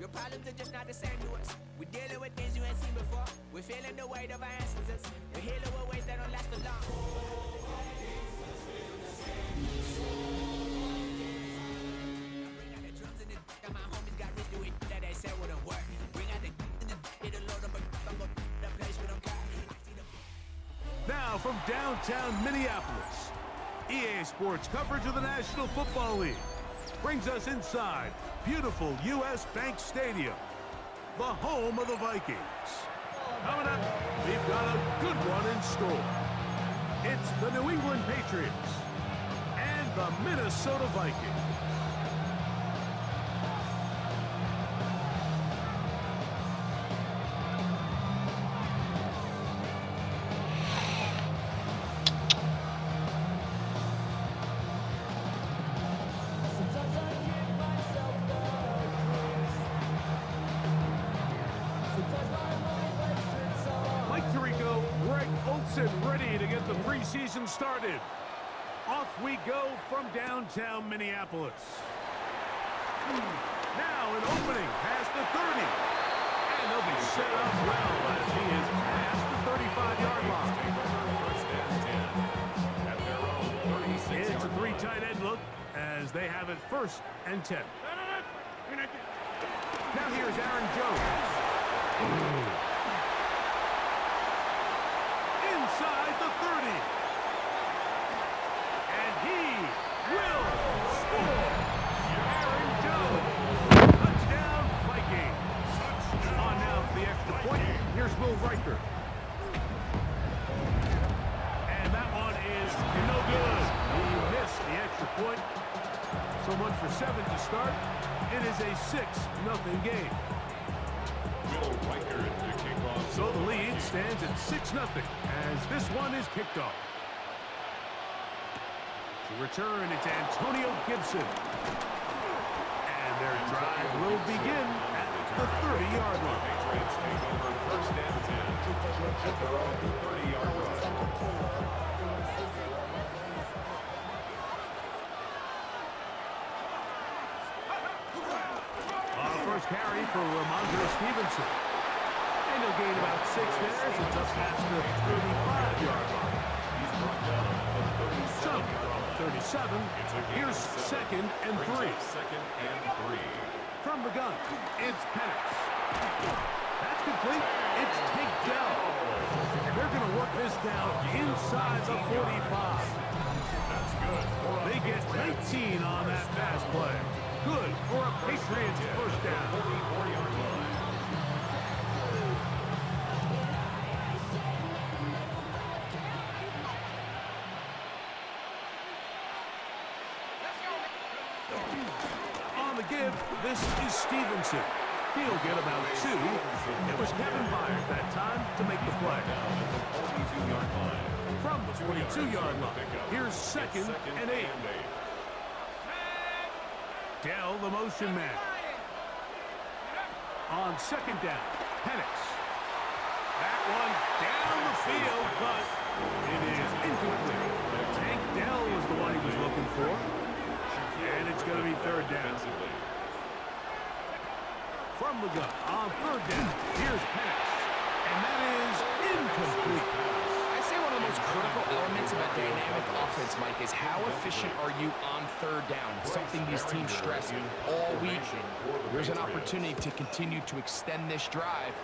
Your problems are just not the same to us. We're dealing with things you ain't seen before. We're feeling the weight of our ancestors. We're healing with ways that don't last for long. Bring out the drums and the and my homies got rid of it that they said wouldn't work. Bring out the and the it'll load up, I'm gonna the place with them car. Now from downtown Minneapolis, EA Sports coverage of the National Football League brings us inside beautiful U.S. Bank Stadium, the home of the Vikings. Coming up, we've got a good one in store. It's the New England Patriots and the Minnesota Vikings. Ready to get the preseason started. Off we go from downtown Minneapolis. Now an opening past the 30. And they'll be set up well as he is past the 35-yard line. It's a three tight end look as they have it 1st and 10. Now here's Aaron Jones. Inside the 30. And he will score. Aaron Jones. Touchdown, Vikings. On now for the extra point. Here's Will Riker. And that one is no good. He missed the extra point. So much for 7 to start. It is a 6-0 game. Will Riker to kick off. So the lead stands at 6-0 as this one is kicked off. To return, it's Antonio Gibson. And their drive will begin at the 30-yard line. Patriots take over 1st and 10 at their own 30-yard line. First carry for Ramondre Stevenson. And he'll gain about 6 there as it's up past the 35-yard line. He's brought down at 37. So, from 37, here's 2nd and 3. 2nd and 3. From the gun, it's Penix. That's complete. It's Tank Dell. And they're going to work this down inside the 45. That's good. They get 19 on that pass play. Good for a Patriots 1st down. 44-yard line. On the give, this is Stevenson. He'll get about 2. It was Kevin Byard that time to make the play. From the 42-yard line, here's 2nd and 8. Dell, the motion man. On 2nd down, Penix. That one down the field, but it is incomplete. Tank Dell was the one he was looking for. And it's going to be 3rd down. From the gun, on 3rd down, here's Penix. And that is incomplete. One of the most critical elements of a dynamic offense, Mike, is how efficient are you on 3rd down? It's something these teams stress all week. There's an opportunity to continue to extend this drive.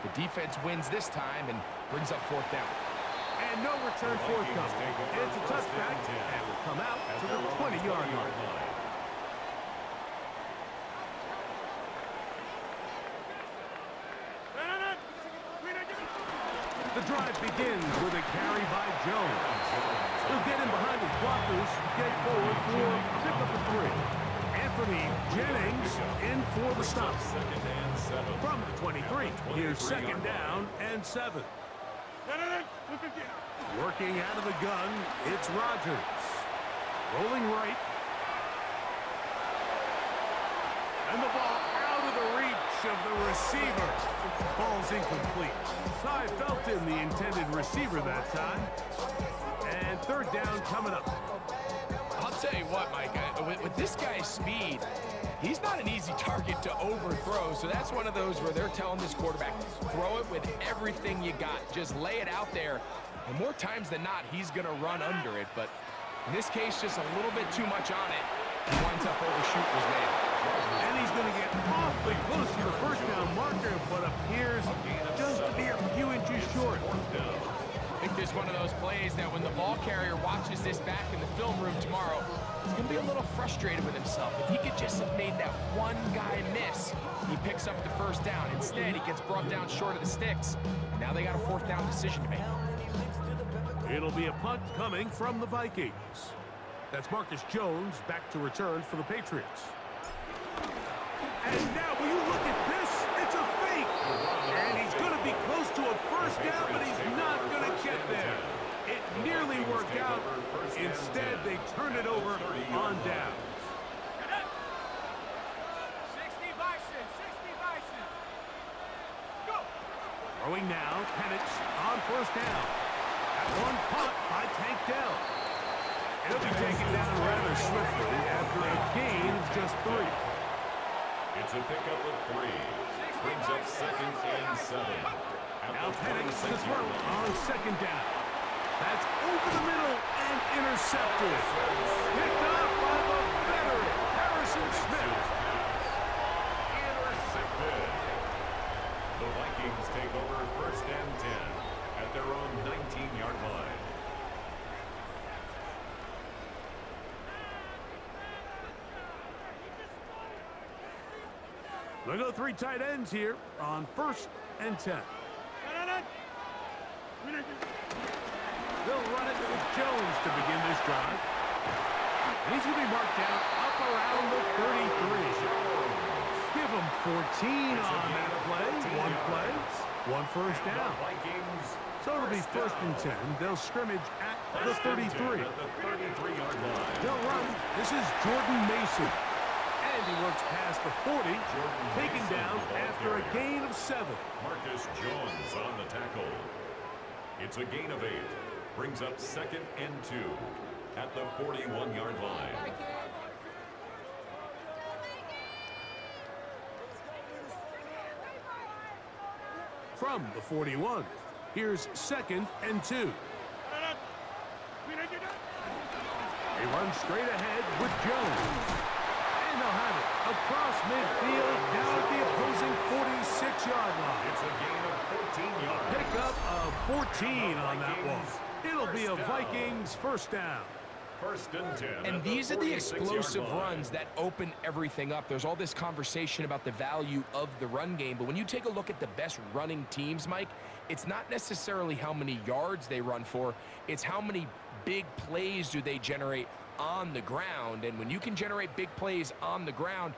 The defense wins this time and brings up 4th down. And no return forthcoming. It's a touchback and will come out to the 20-yard line. The drive begins with a carry by Jones. He'll get in behind his blockers, get forward for pickup of 3. Anthony Jennings in for the stop. 2nd and 7. From the 23, here's 2nd down and 7. Working out of the gun, it's Rodgers. Rolling right. And the ball out of the reach of the receiver. Falls incomplete. Cy Felton, the intended receiver that time. And 3rd down coming up. I'll tell you what, Mike, with this guy's speed, he's not an easy target to overthrow. So that's one of those where they're telling this quarterback, throw it with everything you got. Just lay it out there. And more times than not, he's going to run under it. But in this case, just a little bit too much on it. He winds up overshooting his man. And he's going to get awfully close to the first down marker, but appears just to be a few inches short. I think there's one of those plays that when the ball carrier watches this back in the film room tomorrow, he's going to be a little frustrated with himself. If he could just have made that one guy miss, he picks up the first down. Instead, he gets brought down short of the sticks. And now they got a fourth down decision to make. It'll be a punt coming from the Vikings. That's Marcus Jones back to return for the Patriots. And now, will you look at this? It's a fake! And he's going to be close to a first down, but he's not going to get there. It nearly worked out. Instead, they turn it over on down. 60 Bison, 60 Bison. Go! Throwing now, Penix on first down. That one caught by Tank Dell. It'll be taken down rather swiftly after a gain of just 3. It's a pickup of 3. Brings up 2nd and 7. Now Penix to throw on second down. That's over the middle and intercepted. Picked up by the veteran, Harrison Smith. Intercepted. The Vikings take over 1st and 10 at their own 19-yard line. They go 3 tight ends here on 1st and 10. They'll run it with Jones to begin this drive. And he's going to be marked down up around the 33. Give him 14 on that play. One first down. So it'll be 1st and 10. They'll scrimmage at the 33. They'll run. This is Jordan Mason. And he works past the 40, taken down after a gain of 7. Marcus Jones on the tackle. It's a gain of 8. Brings up 2nd and 2 at the 41-yard line. From the 41, here's 2nd and 2. They run straight ahead with Jones. And they'll have it across midfield down at the opposing 46-yard line. It's a gain of 14 yards. Pickup of 14 on that one. It'll be a Vikings first down. 1st and 10. And these are the explosive runs that open everything up. There's all this conversation about the value of the run game, but when you take a look at the best running teams, Mike, it's not necessarily how many yards they run for, it's how many big plays do they generate on the ground. And when you can generate big plays on the ground,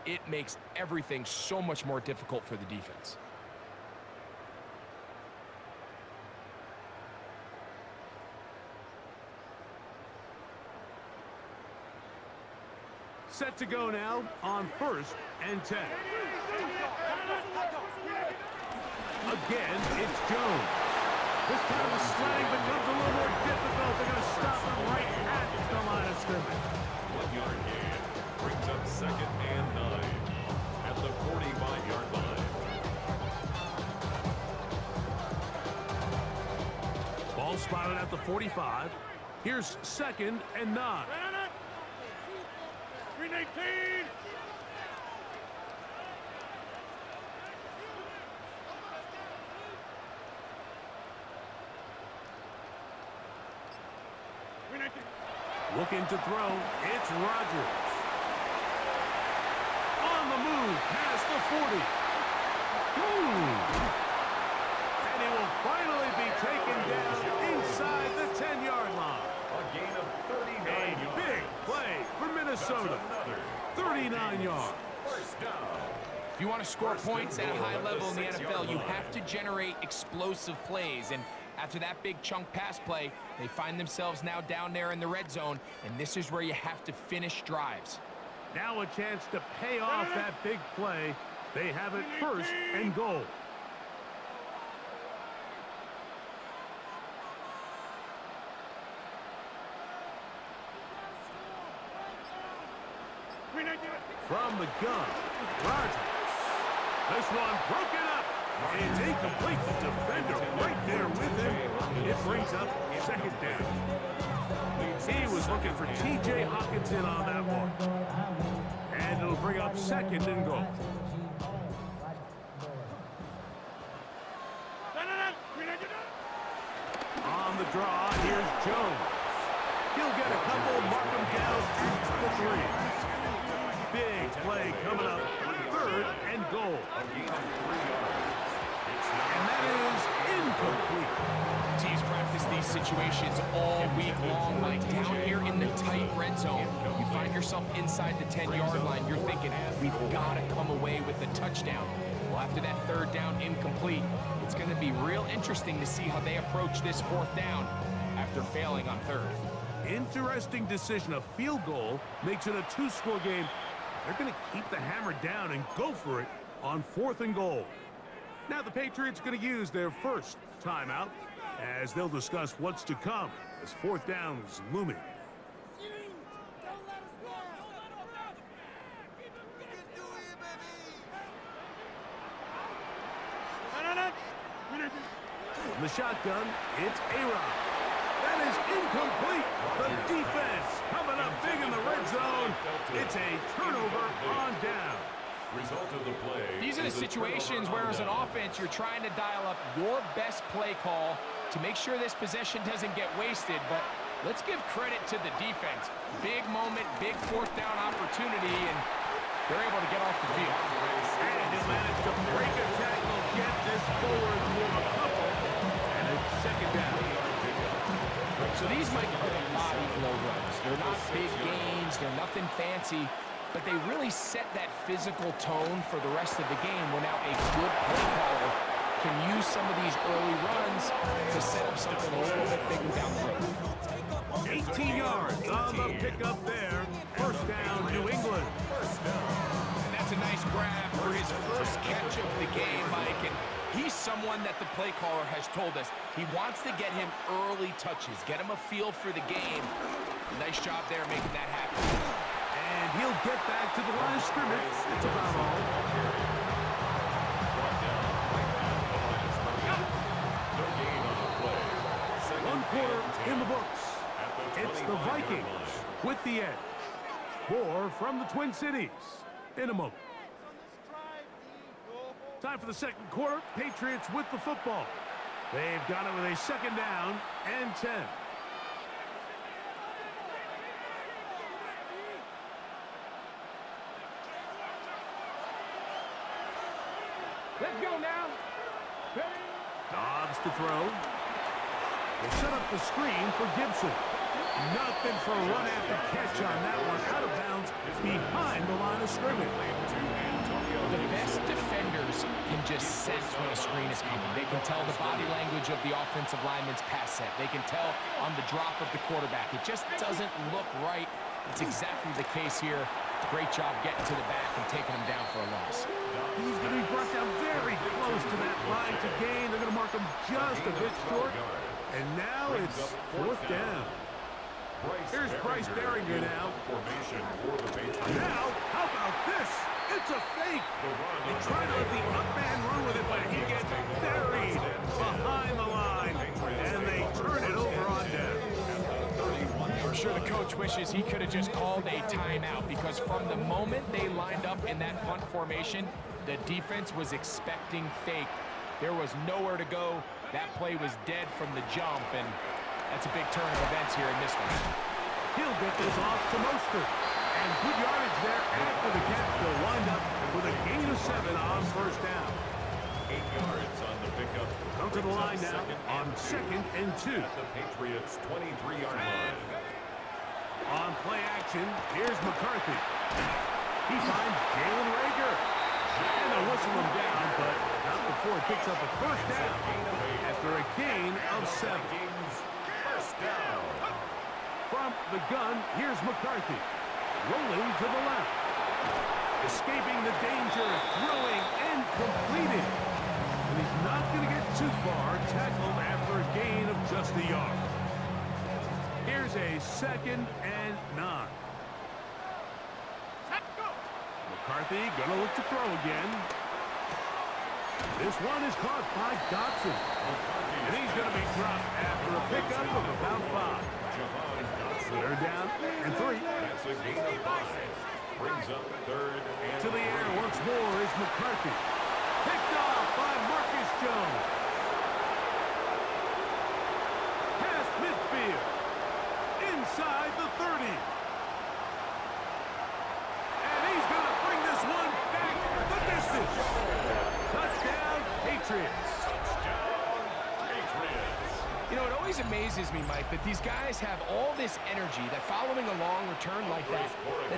it makes everything so much more difficult for the defense. Set to go now on 1st and 10. Again, it's Jones. This time the sledding becomes a little more difficult. They're going to stop him right at the line of scrimmage. 1-yard gain. Brings up 2nd and 9 at the 45-yard line. Ball spotted at the 45. Here's 2nd and 9. 319. Looking to throw, it's Rodgers. On the move, past the 40. And he will finally be taken down inside the 10-yard line. A gain of 39 A yards. big play for Minnesota. 39 yards. First down. If you want to score points at a high level in the NFL, you have to generate explosive plays. And after that big chunk pass play, they find themselves now down there in the red zone, and this is where you have to finish drives. Now a chance to pay off that big play. They have it 1st and goal. from the gun. Rodgers. This one broken up. It's incomplete. The defender right there with him. It brings up second down. He was looking for T.J. Hockenson on that one. And it'll bring up second and goal. On the draw, here's Jones. He'll get a couple, mark him down at the 3. Big play coming up, third and goal. And that is incomplete. Teams practice these situations all week long, like down here in the tight red zone. You find yourself inside the 10-yard line. You're thinking, we've got to come away with a touchdown. Well, after that third down incomplete, it's going to be real interesting to see how they approach this fourth down after failing on third. Interesting decision. A field goal makes it a 2-score game. They're going to keep the hammer down and go for it on fourth and goal. Now the Patriots going to use their first timeout as they'll discuss what's to come as fourth down is looming. From the shotgun, it's A-Rod. That is incomplete. The defense coming up big in the red zone. It's a turnover on down. Result of the play. These are the situations where as an offense you're trying to dial up your best play call to make sure this possession doesn't get wasted, but let's give credit to the defense. Big moment, big fourth down opportunity, and they're able to get off the field. And he'll manage to break a tackle, get this forward for a couple, and it's second down. So these, Mike, are the body blow runs. They're not big gains, they're nothing fancy, but they really set that physical tone for the rest of the game where now a good play caller can use some of these early runs to set up something a little bit bigger down the road. 18 yards on the pickup there. First down, New England. And that's a nice grab for his first catch of the game, Mike. And he's someone that the play caller has told us he wants to get him early touches, get him a feel for the game. Nice job there making that happen. And he'll get back to the line of scrimmage. It's about all. One quarter in the books. It's the Vikings with the edge. More from the Twin Cities in a moment. Time for the second quarter. Patriots with the football. They've got it with a second down and 10. Let's go now. Dobbs to throw. They set up the screen for Gibson. Nothing for a run after catch on that one. Out of bounds behind the line of scrimmage. The best defenders can just sense when a screen is coming. They can tell the body language of the offensive lineman's pass set. They can tell on the drop of the quarterback. It just doesn't look right. It's exactly the case here. Great job getting to the back and taking him down for a loss. He's going to be brought down very close to that line to gain. They're going to mark him just a bit short. And now it's fourth down. Here's Bryce Behringer now. Now, how about this? It's a fake. They try to let the up man run with it, but he gets buried behind the line. And they turn it over on down. I'm sure the coach wishes he could have just called a timeout because from the moment they lined up in that punt formation, the defense was expecting fake. There was nowhere to go. That play was dead from the jump, and that's a big turn of events here in this one. He'll get this off to Mostert. And good yardage there after the catch. They'll wind up with a gain of 7 on first down. 8 yards on the pickup. Come to the line now on second and 2. At the Patriots' 23-yard line. On play action, here's McCarthy. He finds Jalen Reagor. And they'll whistle him down, but not before it picks up a first down after a gain of 7. First down. From the gun, here's McCarthy. Rolling to the left. Escaping the danger, throwing and completing. And he's not going to get too far, tackled after a gain of just a yard. Here's a second and 9. McCarthy gonna look to throw again. This one is caught by Dotson. And he's gonna be dropped after a pickup of about 5. Third down and 3. That's a gain of 5. Brings up third and To the air once more is McCarthy. Picked off by Marcus Jones. Past midfield. Inside the 30. And he's going to bring this one back the distance. Touchdown, Patriots. You know, it always amazes me, Mike, that these guys have all this energy, that following a long return like that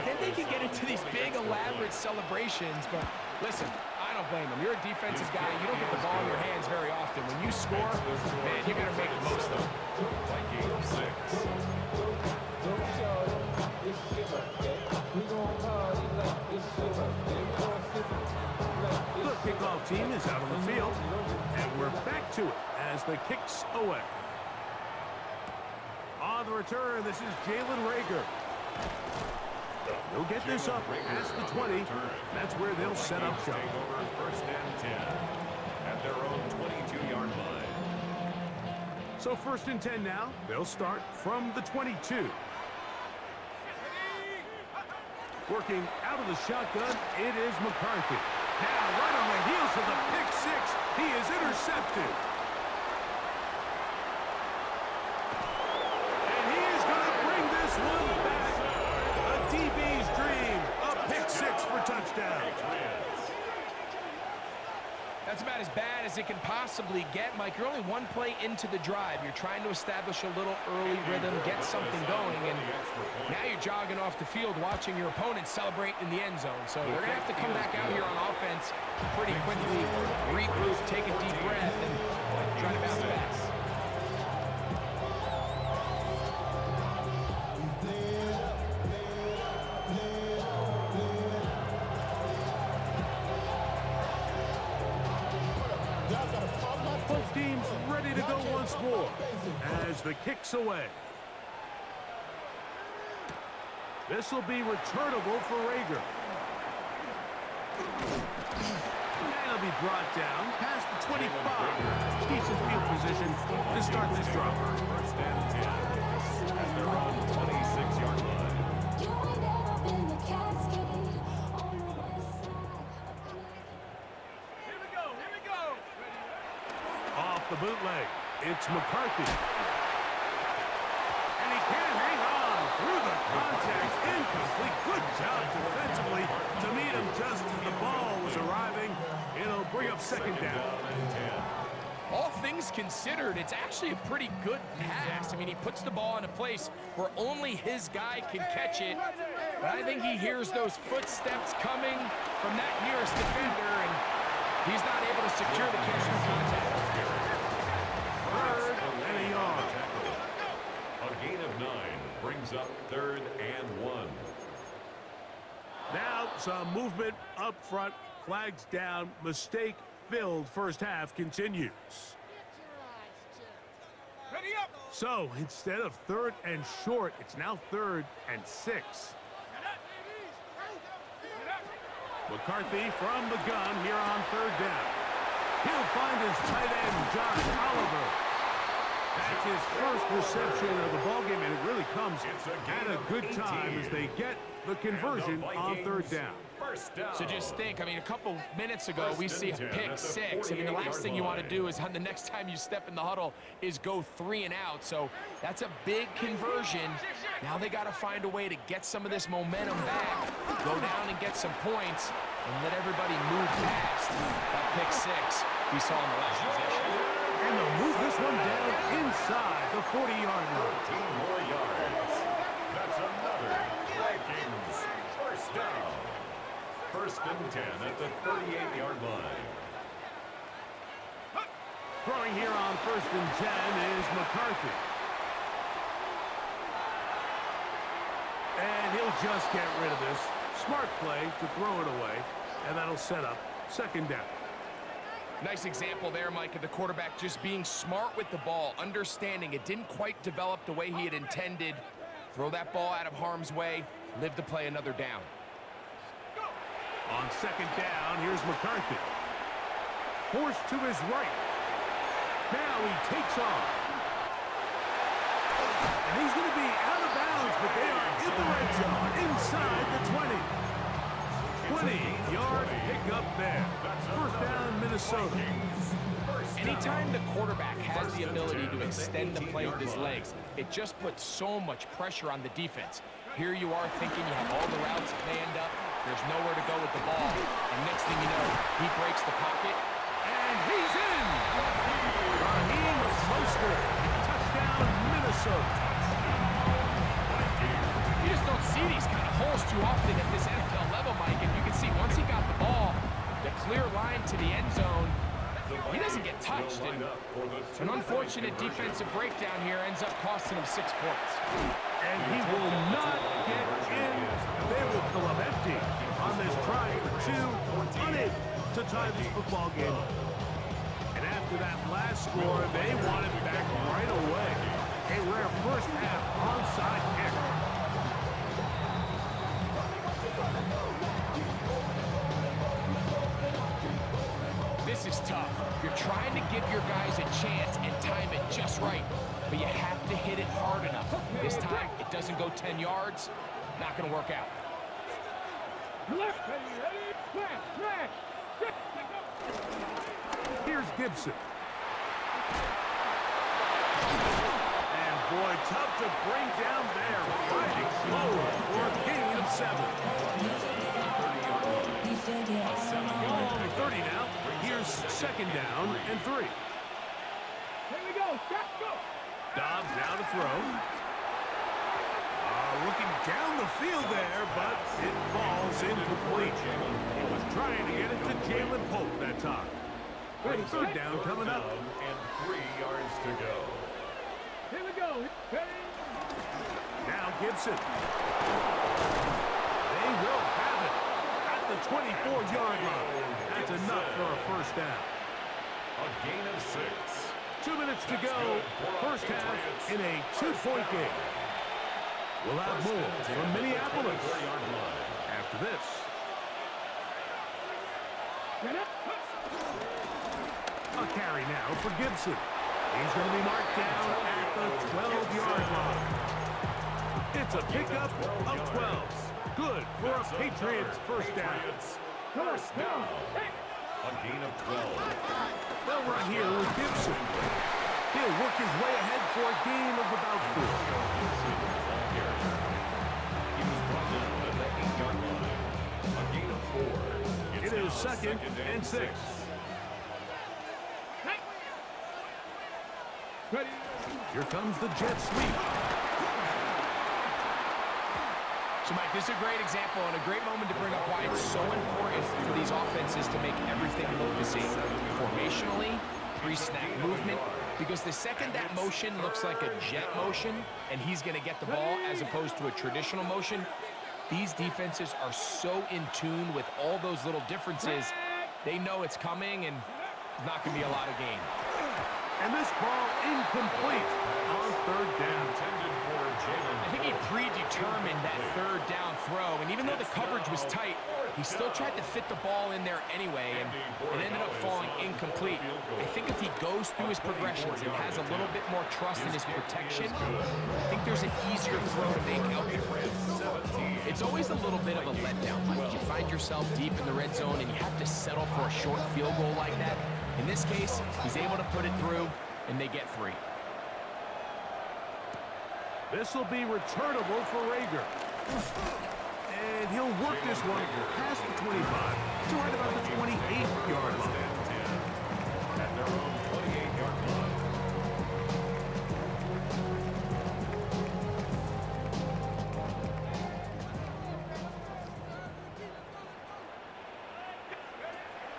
then they can get into these big, elaborate celebrations. But listen, I don't blame them. You're a defensive guy. You don't get the ball in your hands very often. When you score, man, you're going to make the most of it. Vikings 6. The kickoff team is out on the field, and we're back to it as the kick's away. On the return, this is Jalen Reagor. He'll get this up past the 20. That's where they'll set up shop. Take over first and 10 at their own 22-yard line. So first and 10 now. They'll start from the 22. Working out of the shotgun, it is McCarthy. Now, right on the heels of the pick 6, he is intercepted. And he is going to bring this one back. A DB's dream. A pick 6 for touchdown. That's about as bad as it can possibly get, Mike. You're only one play into the drive. You're trying to establish a little early rhythm, get something going, and now you're jogging off the field watching your opponent celebrate in the end zone. So they're going to have to come back out here on offense pretty quickly, regroup, take a deep breath, and try to bounce back. Both teams ready to go once more as the kick's away. This will be returnable for Reagor. And he'll be brought down past the 25. Decent field position to start this drive. First and 10 at their own 26-yard line. Off the bootleg, it's McCarthy. And he can't hang on through the contact. Incomplete. Good job defensively to meet him just as the ball was arriving. It'll bring up second down. All things considered, it's actually a pretty good pass. I mean, he puts the ball in a place where only his guy can catch it. But I think he hears those footsteps coming from that nearest defender, and he's not able to secure the catch through contact. Third and a yard. A gain of 9 brings up third and 1. Now some movement up front. Flags down. Mistake-filled first half continues. Ready up! So instead of third and short, it's now third and 6. McCarthy from the gun here on third down. He'll find his tight end, Josh Oliver. That's his first reception of the ballgame, and it really comes at a good time as they get the conversion on third down. So just think, I mean, a couple minutes ago, we see a pick 6. I mean, the last thing you want to do is on the next time you step in the huddle is go 3 and out. So that's a big conversion. Now they got to find a way to get some of this momentum back, go down and get some points, and let everybody move past that pick 6 we saw in the last possession. And they'll move this one down inside the 40-yard line. 14 more yards. That's another Vikings first down. First and 10 at the 38-yard line. Throwing here on first and 10 is McCarthy. And he'll just get rid of this. Smart play to throw it away, and that'll set up second down. Nice example there, Mike, of the quarterback just being smart with the ball, understanding it didn't quite develop the way he had intended. Throw that ball out of harm's way, live to play another down. On second down, here's McCarthy. Forced to his right. Now he takes off. And he's going to be out of bounds, but they are in the red zone, inside the 20. 20-yard pickup there. First down, Minnesota. Anytime the quarterback has the ability to extend the play with his legs, it just puts so much pressure on the defense. Here you are thinking you have all the routes planned up, there's nowhere to go with the ball, and next thing you know, he breaks the pocket. And he's in! Raheem Mostert, touchdown, Minnesota. You just don't see these kind of holes too often at this NFL level, Mike, and you can see once he got the ball, the clear line to the end zone, he doesn't get touched. And an unfortunate defensive breakdown here ends up costing him 6 points. And he will not get in. They will come up empty on this try for 2, unable to tie this football game up. And after that last score, they want it back right away. A rare first half onside kick. This is tough. You're trying to give your guys a chance and time it just right, but you have to hit it hard enough. This time, it doesn't go 10 yards. Not going to work out. Here's Gibson. And boy, tough to bring down there. Fighting slower for a gain of 7. Long 30 now. Here's second down and 3. Here we go. Go. Dobbs now to throw. Looking down the field there, but it falls incomplete. He was trying to get it to Jalen Pope that time. Third down coming up. And 3 yards to go. Here we go. Ready? Now Gibson. They will have it at the 24-yard line. That's enough for a first down. A gain of 6. 2 minutes to go. First half in a 2-point game. We'll have more from Minneapolis after this. A carry now for Gibson. He's going to be marked down at the 12-yard line. It's a pickup of 12. Good for a Patriots first down. First down. A gain of 12. They'll run here with Gibson. He'll work his way ahead for a gain of about 4. He was brought down at the 8-yard line. A gain of 4. It is second and 6. Ready? Here comes the jet sweep. So, Mike, this is a great example and a great moment to bring up why it's so important for these offenses to make everything look the same. Formationally, pre-snap movement, because the second that motion looks like a jet motion and he's going to get the ball as opposed to a traditional motion, these defenses are so in tune with all those little differences, they know it's coming and there's not going to be a lot of gain. And this ball incomplete on third down. I think he predetermined that third down throw, and even though the coverage was tight, he still tried to fit the ball in there anyway, and it ended up falling incomplete. I think if he goes through his progressions and has a little bit more trust in his protection, I think there's an easier throw to make out there. It's always a little bit of a letdown, Mike. You find yourself deep in the red zone, and you have to settle for a short field goal like that. In this case, he's able to put it through, and they get 3. This will be returnable for Rager. And he'll work this one past the 25 to right about the 28-yard line. At their own 28-yard line.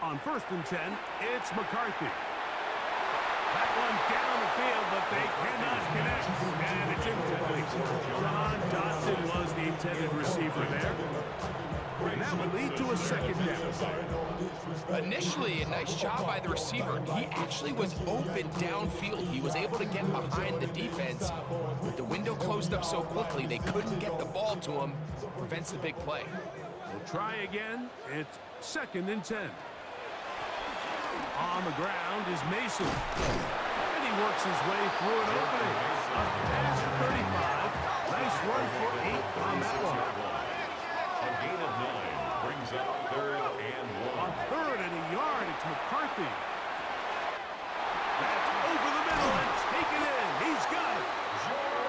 On 1st and 10, it's McCarthy. That one down the field, but they cannot connect. And it's incomplete. John Dotson was the intended receiver there. And that will lead to a second down. Initially, a nice job by the receiver. He actually was open downfield. He was able to get behind the defense, but the window closed up so quickly they couldn't get the ball to him. Prevents the big play. They'll try again. It's 2nd and 10. On the ground is Mason. And he works his way through an opening. Up past the 35. Nice run for 8 on that one. A gain of 9 brings up 3rd and 1. On 3rd and a yard, it's McCarthy. That's over the middle and taken in. He's got it.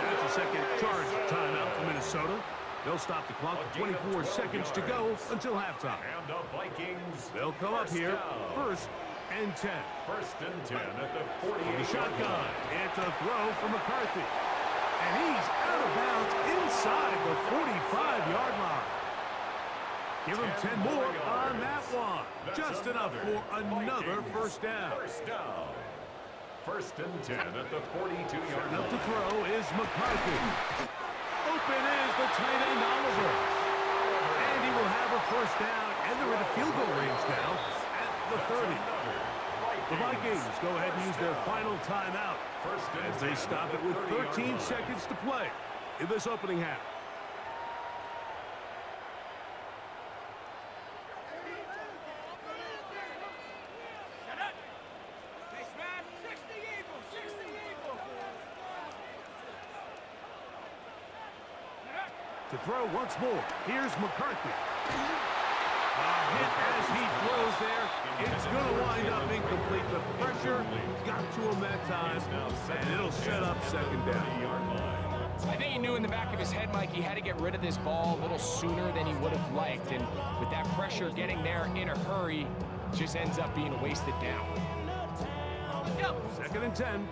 That's a second charge timeout for Minnesota. They'll stop the clock with 24 seconds to go until halftime. And the Vikings. They'll come up here, down. 1st and 10. 1st and 10 at the 48. The shotgun. It's a throw for McCarthy. And he's out of bounds inside the 45-yard line. Give him 10 more on that one. Just enough for another first down. First down. 1st and 10 at the 42-yard Up to line. throw is McCarthy. Open is the tight end Oliver. And he will have a first down, and they're in a field goal range now at the 30. The Vikings go ahead and use their final timeout as they stop it with 13 seconds to play in this opening half. To throw once more, here's McCarthy. A hit as he throws there. It's going to wind up incomplete. The pressure got to him that time, and it'll set up 2nd down. I think he knew in the back of his head, Mike, he had to get rid of this ball a little sooner than he would have liked. And with that pressure getting there in a hurry, it just ends up being a wasted down. 2nd and 10.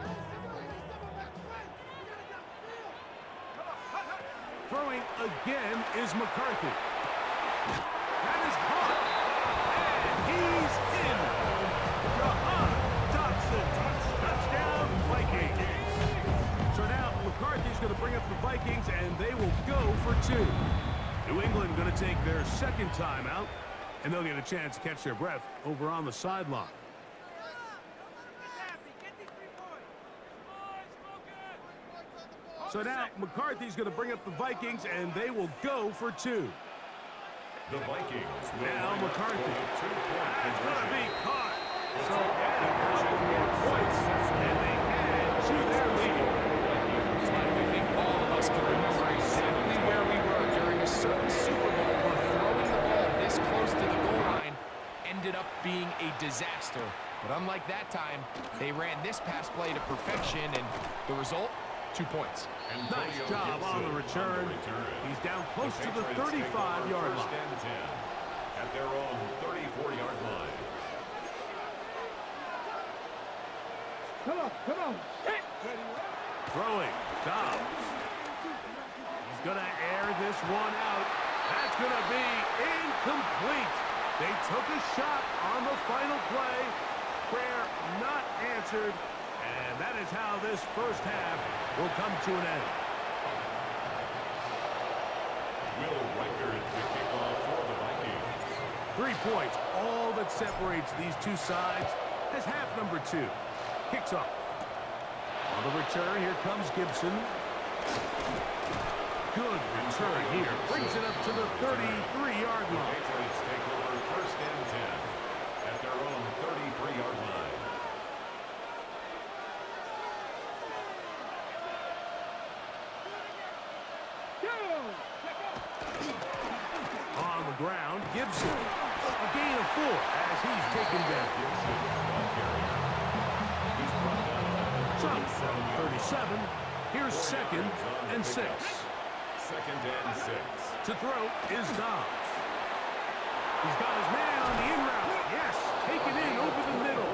Throwing again is McCarthy. That is caught. And he's in. Jahan Dotson. Touchdown, Vikings. So now McCarthy's going to bring up the Vikings, and they will go for 2. New England going to take their 2nd timeout, and they'll get a chance to catch their breath over on the sideline. So now McCarthy's going to bring up the Vikings, and they will go for 2. The Vikings will Now line up McCarthy. for a 2-point It's going to be conversion. caught. So adding a couple more points, and they add to their lead. Mike, I think all of us can remember exactly where we were during a certain Super Bowl where throwing the ball this close to the goal line ended up being a disaster. But unlike that time, they ran this pass play to perfection, and the result, 2 points. Nice job on the return. He's down close to the 35-yard line. 1st and 10 at their own 34-yard line. Come on. Hit. Throwing, Dobbs. He's going to air this one out. That's going to be incomplete. They took a shot on the final play. Prayer not answered. And that is how this first half will come to an end. Will Riker to kick off for the Vikings. 3 points, all that separates these two sides as half number 2 kicks off. On the return, here comes Gibson. Good return here. Brings it up to the 33-yard The line. Patriots take over 1st and 10 at their own 33-yard line. On the ground, Gibson. A gain of 4 as he's taken down. So, from 37, here's 2nd and 6. 2nd and 6. To throw is Dobbs. He's got his man on the in route. Yes, taken in over the middle.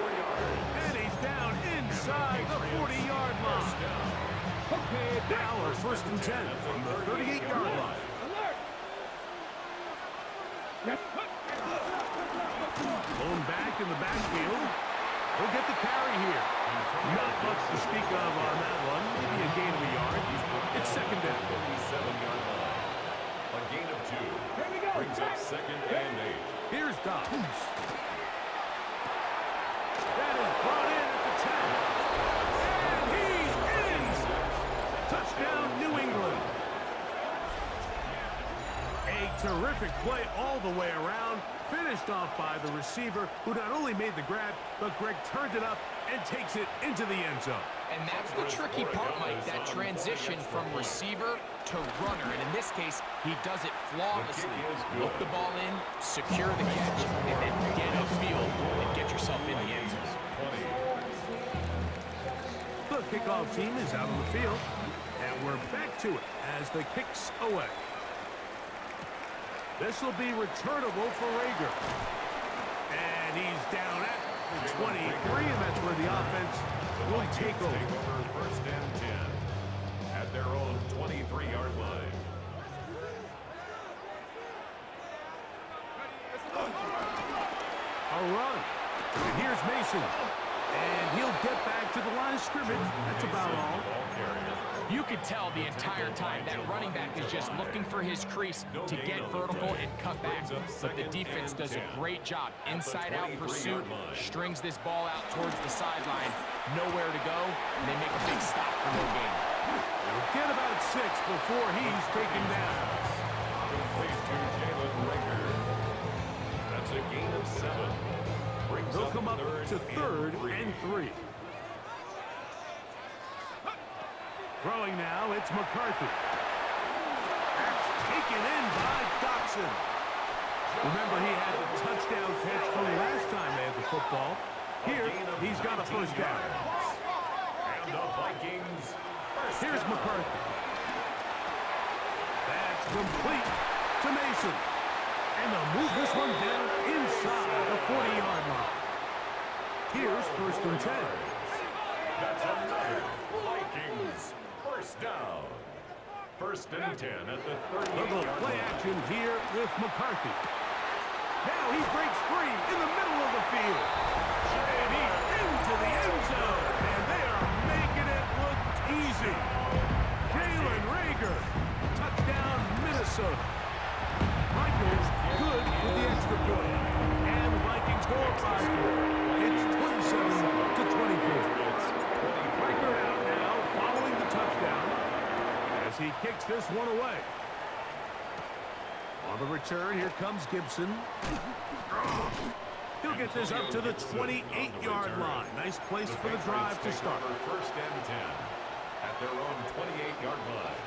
And he's down inside the 40-yard line. Now a 1st and 10 from the 38-yard line. Blown back in the backfield. He'll get the carry here. Not much to speak of on that one. Maybe a gain of a yard. It's 2nd down. 47-yard line. A gain of 2 brings up 2nd and 8. Here's Dobbs. That is brought in at the 10. And he's in. Touchdown, New England. A terrific Perfect play all the way around, finished off by the receiver, who not only made the grab, but Greg turned it up and takes it into the end zone. And that's the tricky part, Mike, that transition from receiver to runner. And in this case, he does it flawlessly. Look the ball in, secure the catch, and then get upfield and get yourself in the end zone. The kickoff team is out on the field, and we're back to it as the kicks away. This will be returnable for Rager. And he's down at the 23, and that's where the offense will take over. First and 10 at their own 23-yard line. A run. And here's Mason. And he'll get back to the line of scrimmage. That's about all. You could tell the entire time that running back is just looking for his crease to get vertical and cut back. But the defense does a great job. Inside-out pursuit, strings this ball out towards the sideline. Nowhere to go, and they make a big stop for no gain. He'll get about 6 before he's taken down. Complete to Jalen Rager. That's a gain of 7. They'll come up to 3rd and 3. Throwing now, it's McCarthy. That's taken in by Dotson. Remember, he had the touchdown catch the last time they had the football. Here, he's got a first down. And the Vikings. Here's McCarthy. That's complete to Mason. And they'll move this one down inside the 40-yard line. Here's 1st and 10. That's another Vikings first down. 1st and 10 at the 38-yard Little line. play action here with McCarthy. Now he breaks free in the middle of the field. And he's into the end zone. And they are making it look easy. Jalen Rager. Touchdown, Minnesota. Michaels good with the extra point. And the Vikings go up by 4. It's 27-24. Riker out now following the touchdown as he kicks this one away. On the return, here comes Gibson. He'll get this up to the 28-yard line. Nice place for the drive to start. 1st and 10 at their own 28-yard line.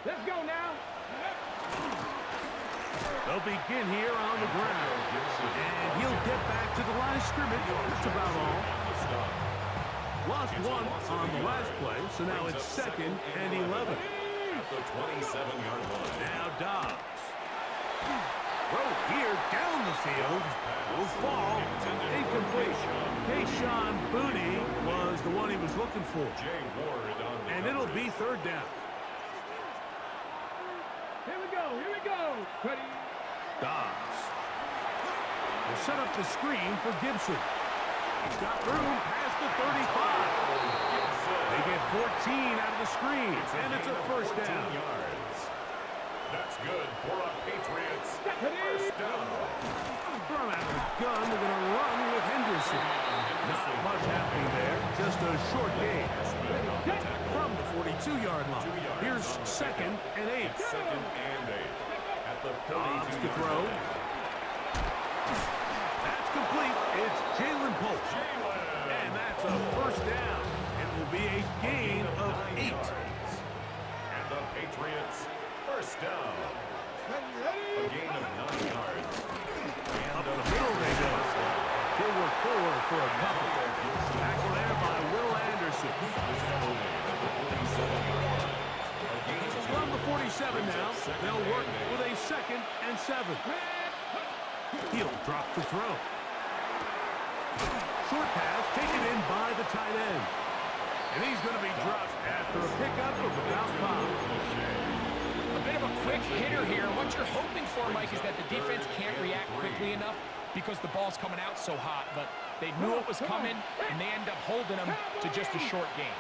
Let's go now. They'll begin here on the ground. And he'll get back to the line of scrimmage. That's about all. Lost 1 on the last play, so now it's 2nd and 11. At the 27-yard line. Now Dobbs. Throw here down the field. Will fall. Incomplete. Kayshon Boutte was the one he was looking for. Jay Ward on the And it'll be 3rd down. Here we go. Here we go. Ready. Dobbs will set up the screen for Gibson. He's got room past the 35. They get 14 out of the screen, and it's a first down. Yards. That's good for a Patriots first down. Thrown out of the gun, they're going to run with Henderson. Not much happening there, just a short gain. From the 42-yard line. Here's 2nd and 8. 2nd and 8 at the Dobbs to 42-yard throw. line. That's complete. It's Jalen Pope. And that's a first down. It will be a gain of 8. And the Patriots first down. A gain of 9 yards. Up the middle they go. He'll work forward for a couple. Tackle there by Will Anderson. From the 47 now, they'll work with a 2nd and 7. He'll drop to throw. Short pass taken in by the tight end. And he's going to be dropped after a pickup of about 5. A bit of a quick hitter here. What you're hoping for, Mike, is that the defense can't react quickly enough because the ball's coming out so hot. But they knew it was coming, and they end up holding them to just a short gain.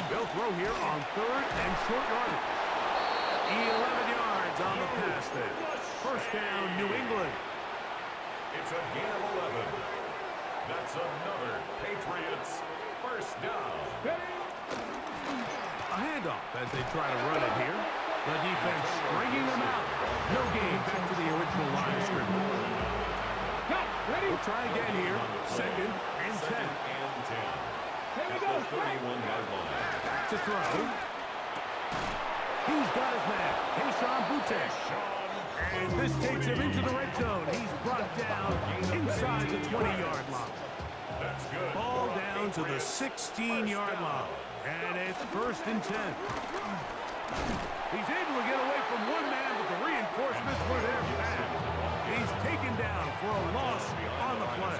They'll throw here on 3rd and short yardage. 11 yards on the pass there. First down, New England. It's a gain of 11. That's another Patriots first down. A handoff as they try to run it here. The defense stringing them out. No gain. Back to the original line of scrimmage. Cut. Ready? We'll try again here. Second and 10. Second and 10. Here we At go. the 31-yard line. Back to throw. He's got his man, Kayshon Boutte. And this takes him into the red zone. He's brought down inside the 20-yard line. That's good. Ball down to the 16-yard line. And it's first and 10. He's able to get away from one man, but the reinforcements were there fast. He's taken down for a loss on the play.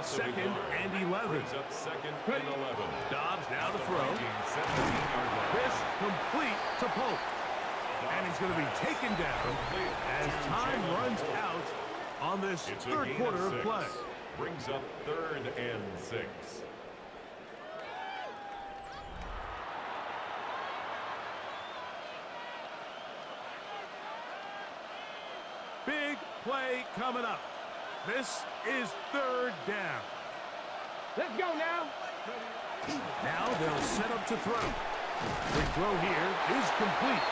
Second and 11. Brings up second and 11. Dobbs now to throw. 17-yard line. This complete to Pope. And he's going to be taken down as time runs out on this It's a third gain quarter of 6. play. Brings up third and 6. Big play coming up. This is third down. Let's go now. Now they'll set up to throw. The throw here is complete.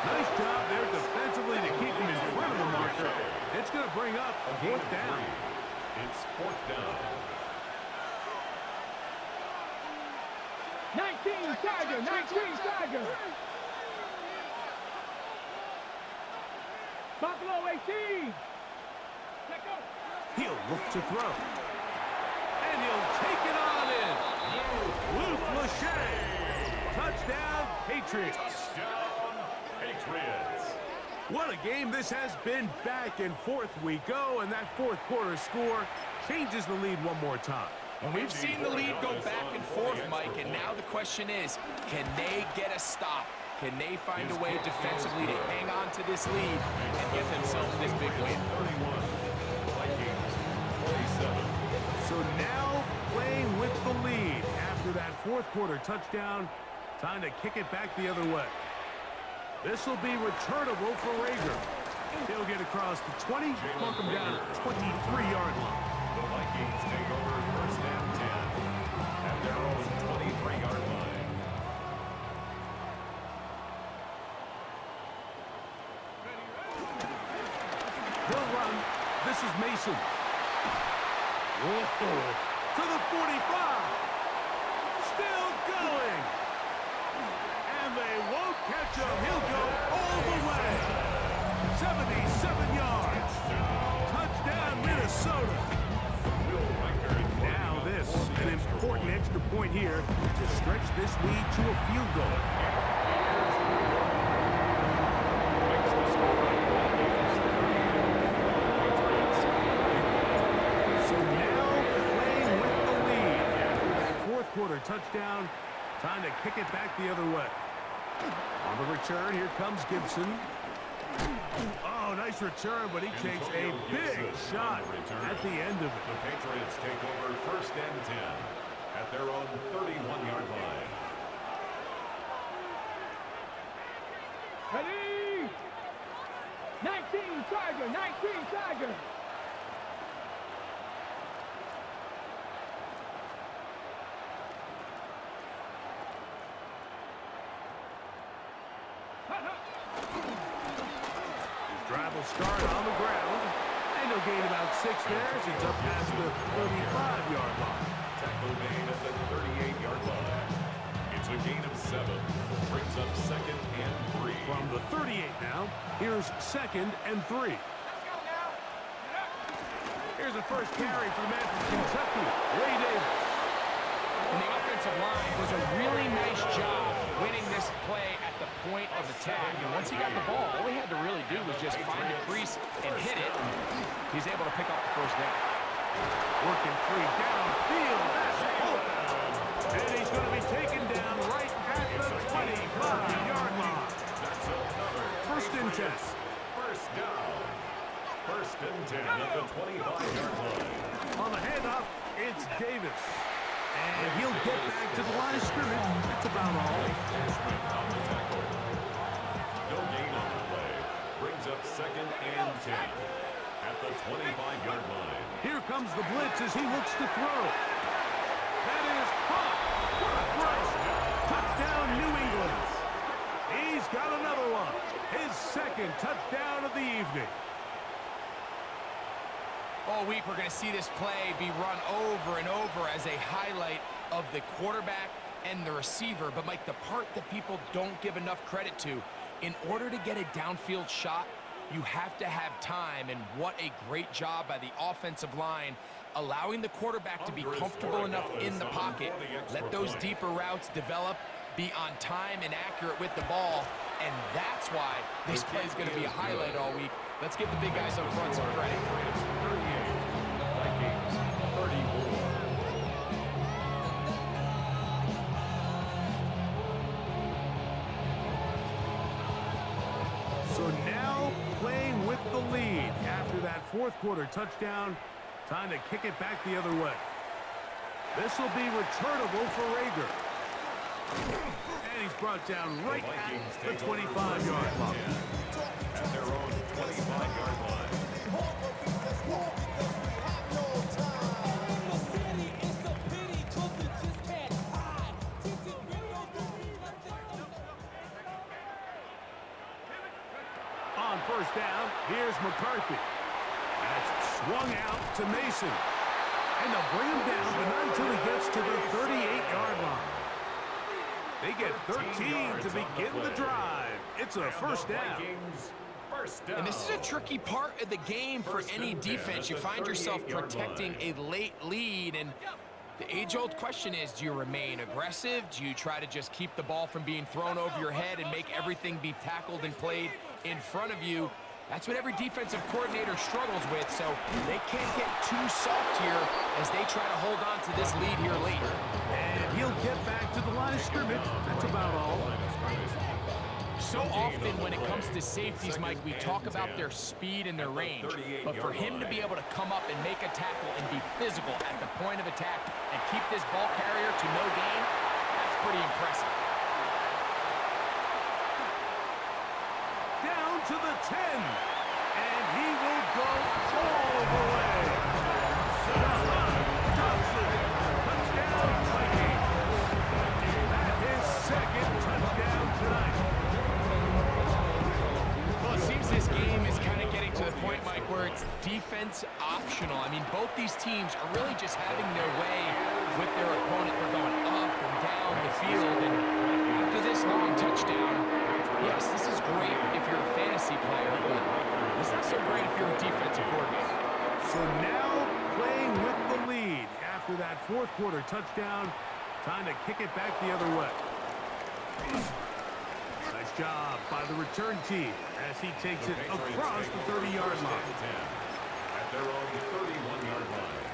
Nice job there defensively to keep him in front of the marker. It's going to bring up fourth down. It's fourth down. 19 Tiger. 19 Tiger. Buffalo 18. Let go. He'll look to throw. And he'll take it on in. Luke Lachey. Touchdown, Patriots. Touchdown, Patriots. What a game this has been. Back and forth we go, and that fourth quarter score changes the lead one more time. And we've seen the lead go back and forth, Mike, and now the question is, can they get a stop? Can they find a way defensively to hang on to this lead and get themselves this big win? 31. Vikings 47. So now playing with the lead after that fourth quarter touchdown. Time to kick it back the other way. This will be returnable for Rager. He'll get across the 20, mark him down at the 23-yard line. The Vikings take over first and 10 at their own 23-yard line. He'll run. This is Mason. Whoa, to the 45. Still going. And they won't catch him. He'll go all the way. 77 yards. Touchdown, Minnesota. Now this, an important extra point here to stretch this lead to a field goal. So now playing with the lead after that fourth quarter touchdown. Time to kick it back the other way. On the return, here comes Gibson. Oh, nice return, but he takes a big shot at the end of it. The Patriots take over first and 10 at their own 31-yard line. Ready? 19 Tiger. 19 Tiger. Drive will start on the ground. And he'll gain about 6 there as he's up past the 35-yard line. Tackle gain at the 38-yard line. It's a gain of 7. Brings up second and 3. From the 38 now, here's second and 3. Here's the first carry for the man from Kentucky, Ray Davis. And the offensive line does a really nice job winning this play at the point of attack. And once he got the ball, all he had to really do was just find a crease and hit it. He's able to pick up the first down. Working free downfield. That's Pope. And he's going to be taken down right at the 25-yard line. That's another First and 10. first down. First and 10 at the 25-yard line. On the handoff, it's Davis. And he'll get back to the line of scrimmage. That's about all. Ashman on the tackle. No gain on the play. Brings up second and 10 at the 25-yard line. Here comes the blitz as he looks to throw. That is caught. What a throw. Touchdown, New England. He's He's got another one. His second touchdown of the evening. All week, we're going to see this play be run over and over as a highlight of the quarterback and the receiver. But, Mike, the part that people don't give enough credit to, in order to get a downfield shot, you have to have time. And what a great job by the offensive line, allowing the quarterback to be comfortable enough in the pocket, let those deeper routes develop, be on time and accurate with the ball, and that's why this play is going to be a highlight all week. Let's give the big guys up front some credit. So now playing with the lead after that fourth quarter touchdown. Time to kick it back the other way. This will be returnable for Rager. And he's brought down right at the 25-yard line. At their own 25-yard line. On first down, here's McCarthy. That's swung out to Mason. And they'll bring him down, but not until he gets to the 38-yard line. They get 13 to begin the drive. It's a first down. And this is a tricky part of the game for any defense. You find yourself protecting a late lead, and the age-old question is, do you remain aggressive? Do you try to just keep the ball from being thrown over your head and make everything be tackled and played in front of you? That's what every defensive coordinator struggles with, so they can't get too soft here as they try to hold on to this lead here late. And he'll get back to the line of scrimmage. That's about all. So often when it comes to safeties, Mike, we talk about their speed and their range. But for him to be able to come up and make a tackle and be physical at the point of attack and keep this ball carrier to no gain, that's pretty impressive. Down to the 10. And he will go all the way. Johnson, touchdown Vikings. That is second touchdown tonight. Well, it seems this game is kind of getting to the point, Mike, where it's defense optional. I mean, both these teams are really just having their way with their opponent. They're going up and down the field, and after this long touchdown, yes, this is great if you're a fantasy player, but it's not so great if you're a defensive coordinator. So now playing with the lead after that fourth quarter touchdown. Time to kick it back the other way. Nice job by the return team as he takes it across the 30-yard line. At their own 31-yard line.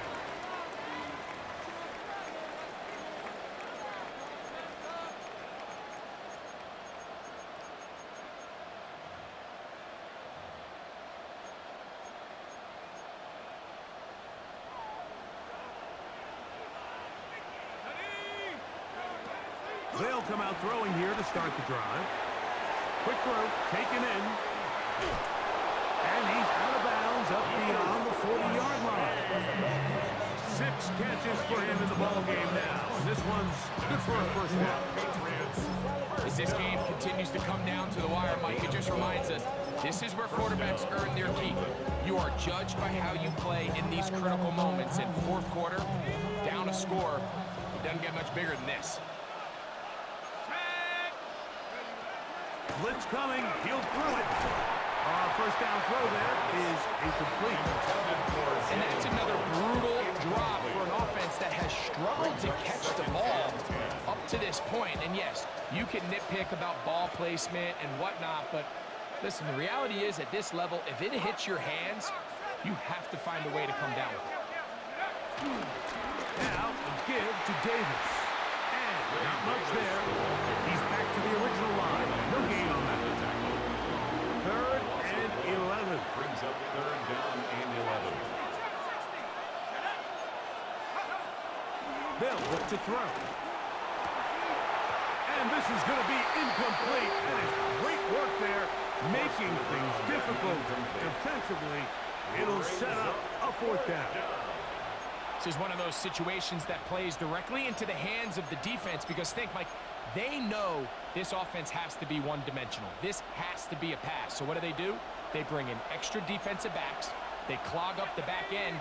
They'll come out throwing here to start the drive. Quick throw, taken in. And he's out of bounds up beyond the 40-yard line. 6 catches for him in the ballgame now. And this one's good for a first down. As this game continues to come down to the wire, Mike, it just reminds us, this is where quarterbacks earn their keep. You are judged by how you play in these critical moments. In fourth quarter, down a score, it doesn't get much bigger than this. Blitz coming, he'll throw it. First down throw there is incomplete. And that's another brutal drop for an offense that has struggled to catch the ball up to this point. And yes, you can nitpick about ball placement and whatnot, but listen, the reality is at this level, if it hits your hands, you have to find a way to come down with it. Now, a give to Davis. And not much there. He's back to the original line. No gain on that. 3rd and 11. Brings up 3rd down and 11. They'll look to throw. And this is going to be incomplete. That is great work there, making things difficult defensively. It'll set up a 4th down. This is one of those situations that plays directly into the hands of the defense because think, Mike, They know this offense has to be one-dimensional. This has to be a pass. So what do? They bring in extra defensive backs. They clog up the back end.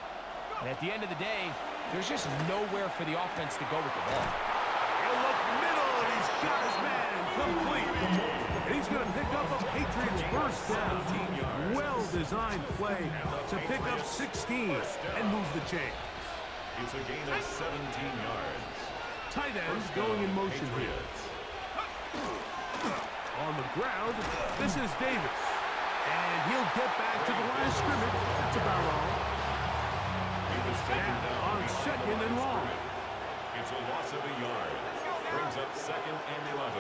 And at the end of the day, there's just nowhere for the offense to go with the ball. He'll look middle, and he's got his man complete. And he's going to pick up a Patriots first down. Well-designed play to pick up 16 and move the chains. It's a gain of 17 yards. Tight ends going in motion here. On the ground, this is Davis. And he'll get back to the line of scrimmage. That's about all. Now on second and long. It's a loss of a yard. Brings up second and 11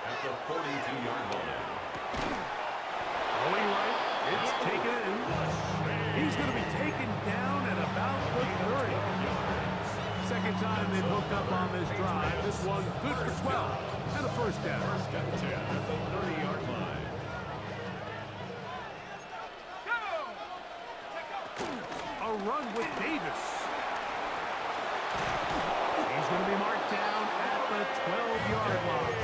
at the 42-yard line. Going right, it's taken in. He's going to be taken down at about the 30. Second time they've hooked up on this drive. This one good for 12 and a first down. First and 10 at the 30-yard line. A run with Davis. He's going to be marked down at the 12-yard line.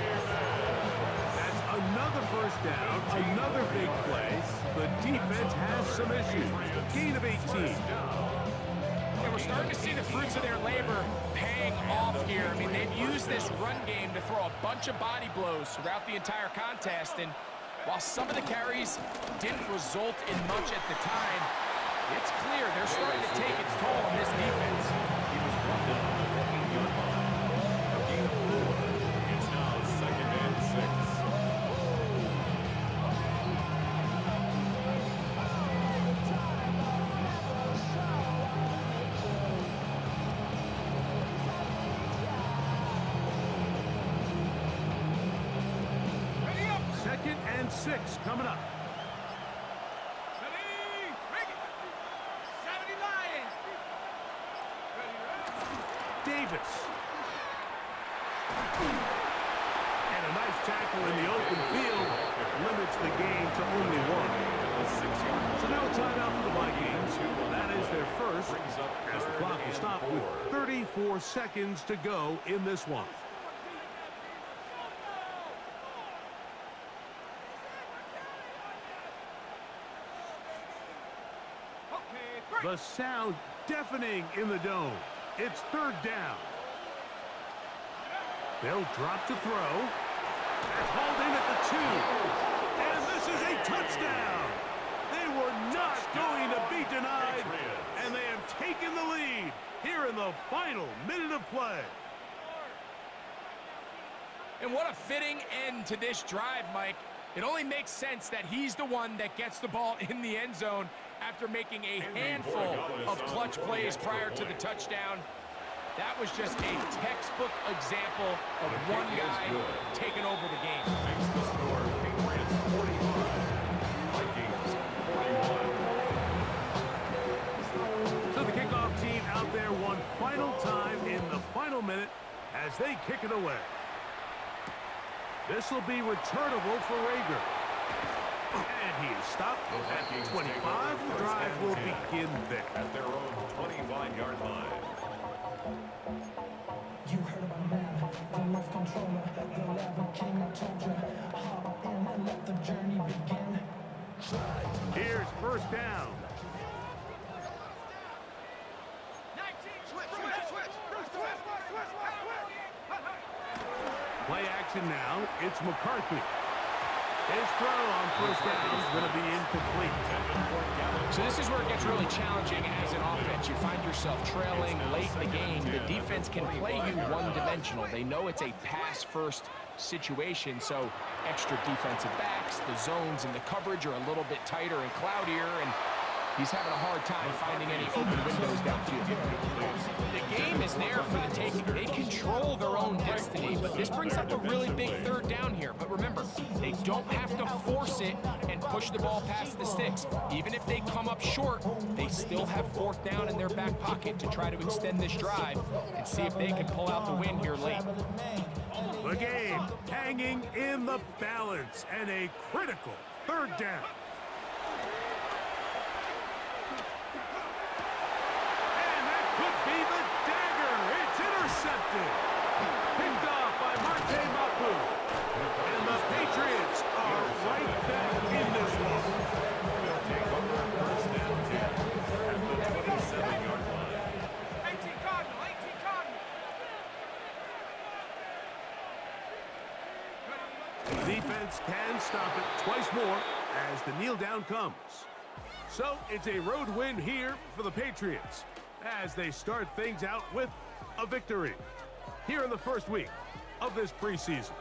That's another first down, another big play. The defense has some issues. Gain of 18. And we're starting to see the fruits of their labor paying off here. I mean, they've used this run game to throw a bunch of body blows throughout the entire contest. And while some of the carries didn't result in much at the time, it's clear they're starting to take its toll on this defense. He was brought down on the 8-yard line. A gain of 4. It's now second and 6. Second and 6 coming up. Davis. And a nice tackle in the open field limits the game to only 1. So now a timeout for the Vikings. That is their first, as the clock will stop with 34 seconds to go in this one. The sound deafening in the dome. It's third down. They'll drop to throw. That's hauled in at the 2. And this is a touchdown. They were not going to be denied. And they have taken the lead here in the final minute of play. And what a fitting end to this drive, Mike. It only makes sense that he's the one that gets the ball in the end zone after making a handful of clutch plays prior to the touchdown. That was just a textbook example of one guy taking over the game. Makes the score Patriots 45, Vikings 41. So the kickoff team out there one final time in the final minute as they kick it away. This will be returnable for Rager. And he is stopped at 25. The drive will begin there. At their own 25-yard line. You heard about now, the love controller, the level king, I told you. Hop in and let the journey begin. Here's first down. Play action now. It's McCarthy. His throw on first down is going to be incomplete. So this is where it gets really challenging as an offense. You find yourself trailing late in the game. The defense can play you one-dimensional. They know it's a pass-first situation, so extra defensive backs, the zones and the coverage are a little bit tighter and cloudier, and he's having a hard time finding any open windows downfield. The game is there for the taking. They control their own destiny, but this brings up a really big third down here. But remember, they don't have to force it and push the ball past the sticks. Even if they come up short, they still have fourth down in their back pocket to try to extend this drive and see if they can pull out the win here late. The game hanging in the balance and a critical third down. Be the dagger. It's intercepted. Picked off by Marte Morales. The defense can stop it twice more as the kneel down comes. So it's a road win here for the Patriots as they start things out with a victory here in the first week of this preseason.